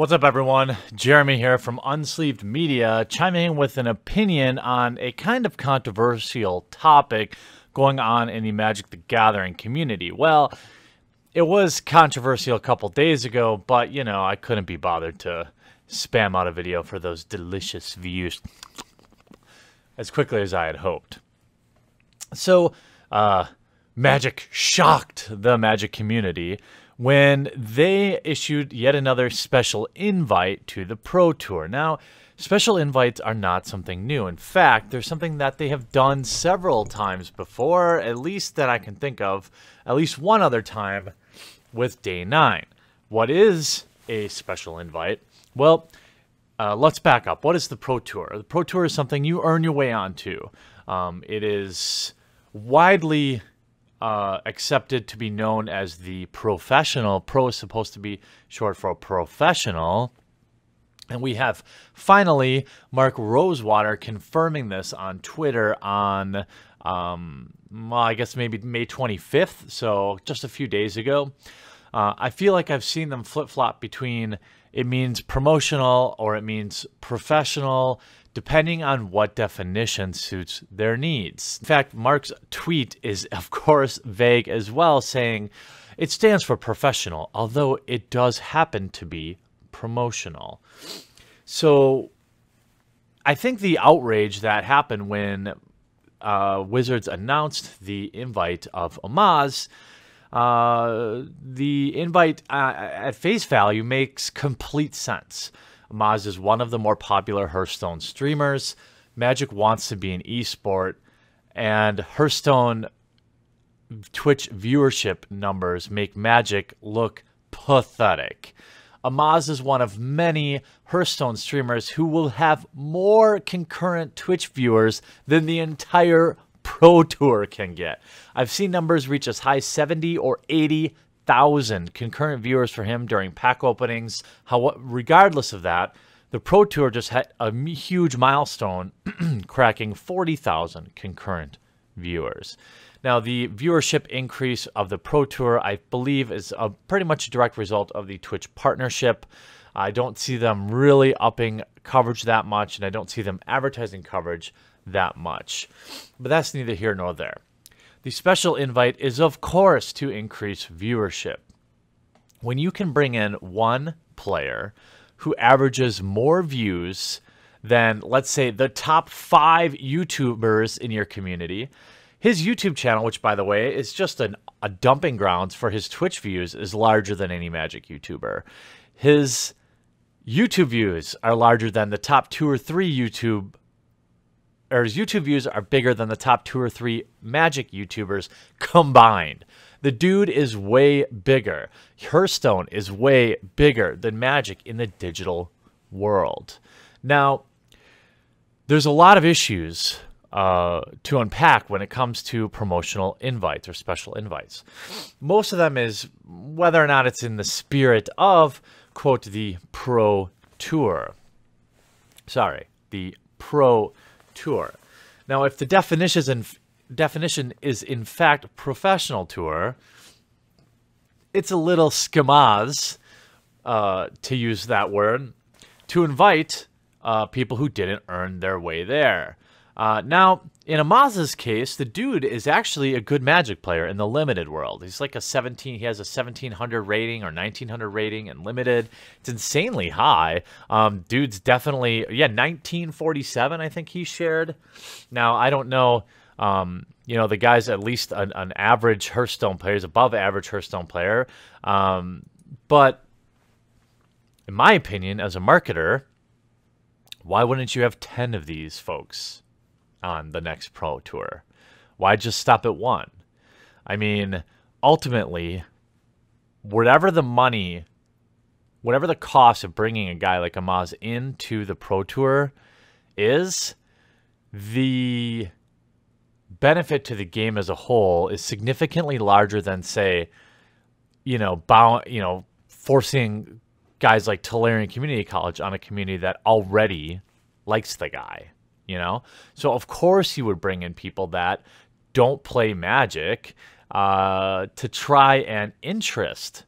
What's up, everyone? Jeremy here from Unsleeved Media, chiming in with an opinion on a kind of controversial topic going on in the Magic the Gathering community. Well, it was controversial a couple days ago, but, you know, I couldn't be bothered to spam out a video for those delicious views as quickly as I had hoped. So, Magic shocked the Magic community when they issued yet another special invite to the Pro Tour. Now, special invites are not something new. In fact, they're something that they have done several times before, at least that I can think of, at least one other time with Day 9. What is a special invite? Well, let's back up. What is the Pro Tour? The Pro Tour is something you earn your way onto. It is widely accepted to be known as the professional. Pro is supposed to be short for professional. And we have finally Mark Rosewater confirming this on Twitter on, well, I guess maybe May 25th, so just a few days ago. I feel like I've seen them flip-flop between it means promotional or it means professional, depending on what definition suits their needs. In fact, Mark's tweet is, of course, vague as well, saying it stands for professional, although it does happen to be promotional. So I think the outrage that happened when Wizards announced the invite of Amaz, the invite at face value makes complete sense. Amaz is one of the more popular Hearthstone streamers. Magic wants to be an esport, and Hearthstone Twitch viewership numbers make Magic look pathetic. Amaz is one of many Hearthstone streamers who will have more concurrent Twitch viewers than the entire Pro Tour can get. I've seen numbers reach as high as 70 or 80,000 concurrent viewers for him during pack openings. Regardless of that, the Pro Tour just had a huge milestone, cracking 40,000 concurrent viewers. Now, the viewership increase of the Pro Tour, I believe, is pretty much a direct result of the Twitch partnership. I don't see them really upping coverage that much, and I don't see them advertising coverage that much. But that's neither here nor there. The special invite is, of course, to increase viewership. When you can bring in one player who averages more views than, let's say, the top 5 YouTubers in your community, his YouTube channel, which, by the way, is just a dumping grounds for his Twitch views, is larger than any Magic YouTuber. His YouTube views are larger than the top 2 or 3 YouTube, or his YouTube views are bigger than the top 2 or 3 Magic YouTubers combined. The dude is way bigger. Hearthstone is way bigger than Magic in the digital world. Now, there's a lot of issues to unpack when it comes to promotional invites or special invites. Most of them is whether or not it's in the spirit of, quote, the Pro Tour. Sorry, the Pro Tour. Now, if the definition is in fact professional tour, it's a little schemaz, to use that word, to invite people who didn't earn their way there. Now, in Amaz's case, the dude is actually a good Magic player in the limited world. He's like he has a 1700 rating or 1900 rating in limited. It's insanely high. Dude's definitely, yeah, 1947, I think he shared. Now, I don't know, you know, the guy's at least an average Hearthstone player, he's above average Hearthstone player. But in my opinion, as a marketer, why wouldn't you have 10 of these folks on the next Pro Tour? Why just stop at 1? I mean, ultimately, whatever the cost of bringing a guy like Amaz into the Pro Tour is, the benefit to the game as a whole is significantly larger than, say, forcing guys like Tolarian Community College on a community that already likes the guy. So of course you would bring in people that don't play Magic to try and interest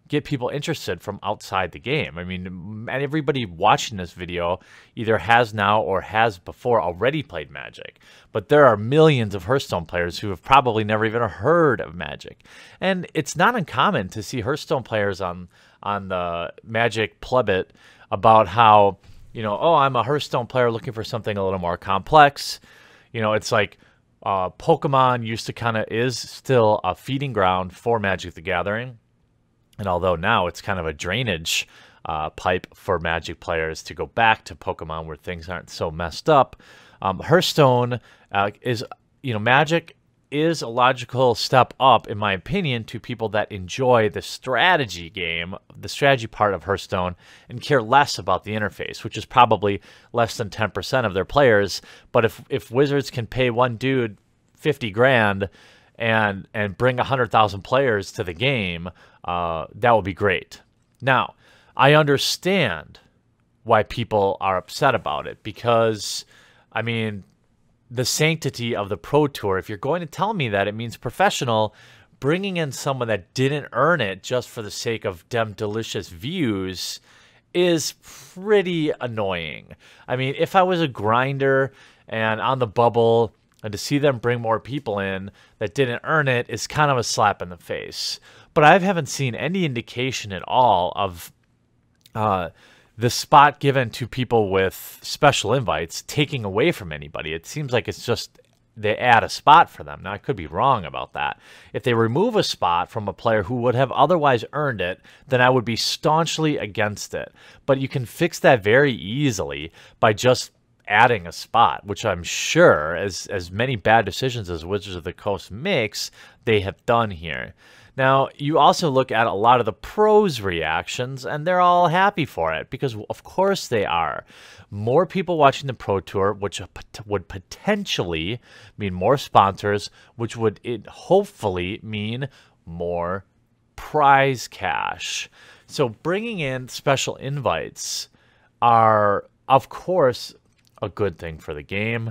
get people interested from outside the game. I mean, everybody watching this video either has now or has before already played Magic. But there are millions of Hearthstone players who have probably never even heard of Magic. And it's not uncommon to see Hearthstone players on the Magic Plebit about how, oh, I'm a Hearthstone player looking for something a little more complex. It's like Pokemon used to is still a feeding ground for Magic the Gathering. And although now it's kind of a drainage pipe for Magic players to go back to Pokemon where things aren't so messed up, Hearthstone is, Magic is a logical step up, in my opinion, to people that enjoy the strategy game, the strategy part of Hearthstone, and care less about the interface, which is probably less than 10% of their players. But if Wizards can pay one dude 50 grand and bring 100,000 players to the game, that would be great. Now, I understand why people are upset about it because, I mean, the sanctity of the Pro Tour, if you're going to tell me that it means professional, bringing in someone that didn't earn it just for the sake of them delicious views is pretty annoying. I mean, if I was a grinder and on the bubble, and to see them bring more people in that didn't earn it is kind of a slap in the face. But I haven't seen any indication at all of the spot given to people with special invites taking away from anybody. It seems like it's just they add a spot for them. Now, I could be wrong about that. If they remove a spot from a player who would have otherwise earned it, then I would be staunchly against it. But you can fix that very easily by just adding a spot, which I'm sure, as many bad decisions as Wizards of the Coast makes, they have done here. Now, you also look at a lot of the pros' reactions, and they're all happy for it, because of course they are. More people watching the Pro Tour, which would potentially mean more sponsors, which would hopefully mean more prize cash. So bringing in special invites are, of course, a good thing for the game.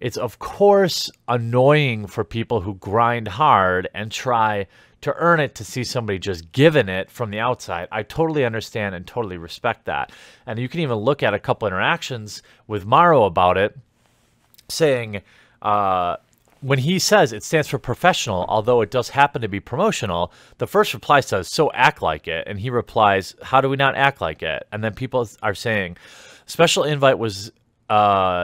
It's, of course, annoying for people who grind hard and try to earn it to see somebody just giving it from the outside. I totally understand and totally respect that. And you can even look at a couple interactions with Maro about it, saying when he says it stands for professional, although it does happen to be promotional, the first reply says, so act like it. And he replies, how do we not act like it? And then people are saying, special invite was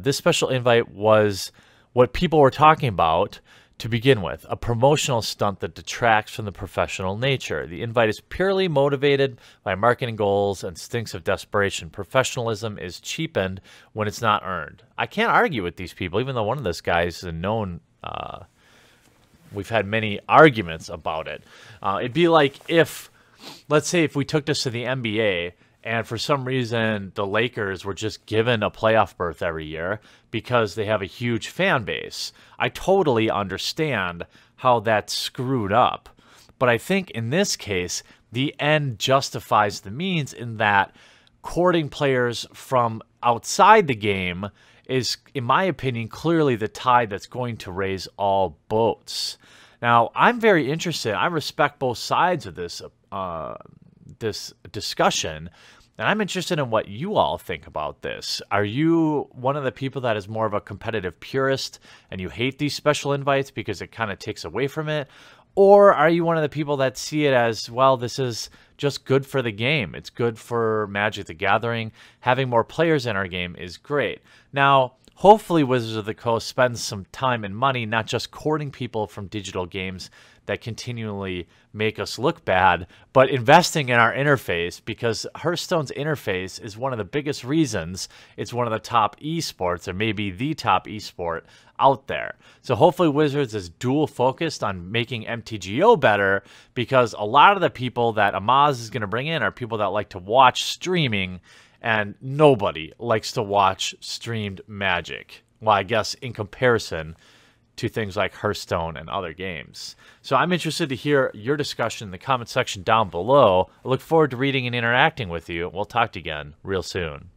this special invite was what people were talking about to begin with, a promotional stunt that detracts from the professional nature. The invite is purely motivated by marketing goals and stinks of desperation. Professionalism is cheapened when it's not earned. I can't argue with these people, even though one of those guys is a known, we've had many arguments about it. It'd be like if, let's say if we took this to the NBA, and for some reason, the Lakers were just given a playoff berth every year because they have a huge fan base. I totally understand how that's screwed up. But I think in this case, the end justifies the means in that courting players from outside the game is, in my opinion, clearly the tide that's going to raise all boats. Now, I'm very interested. I respect both sides of this this discussion, and I'm interested in what you all think about this. Are you one of the people that is more of a competitive purist and you hate these special invites because it kind of takes away from it? Or are you one of the people that see it as, well, this is just good for the game. It's good for Magic the Gathering. Having more players in our game is great. Now, hopefully Wizards of the Coast spends some time and money not just courting people from digital games that continually make us look bad, but investing in our interface, because Hearthstone's interface is one of the biggest reasons it's one of the top esports, or maybe the top esport out there. So hopefully Wizards is dual focused on making MTGO better, because a lot of the people that Amaz is going to bring in are people that like to watch streaming, and nobody likes to watch streamed Magic. Well, I guess in comparison to things like Hearthstone and other games. So I'm interested to hear your discussion in the comment section down below. I look forward to reading and interacting with you. We'll talk to you again real soon.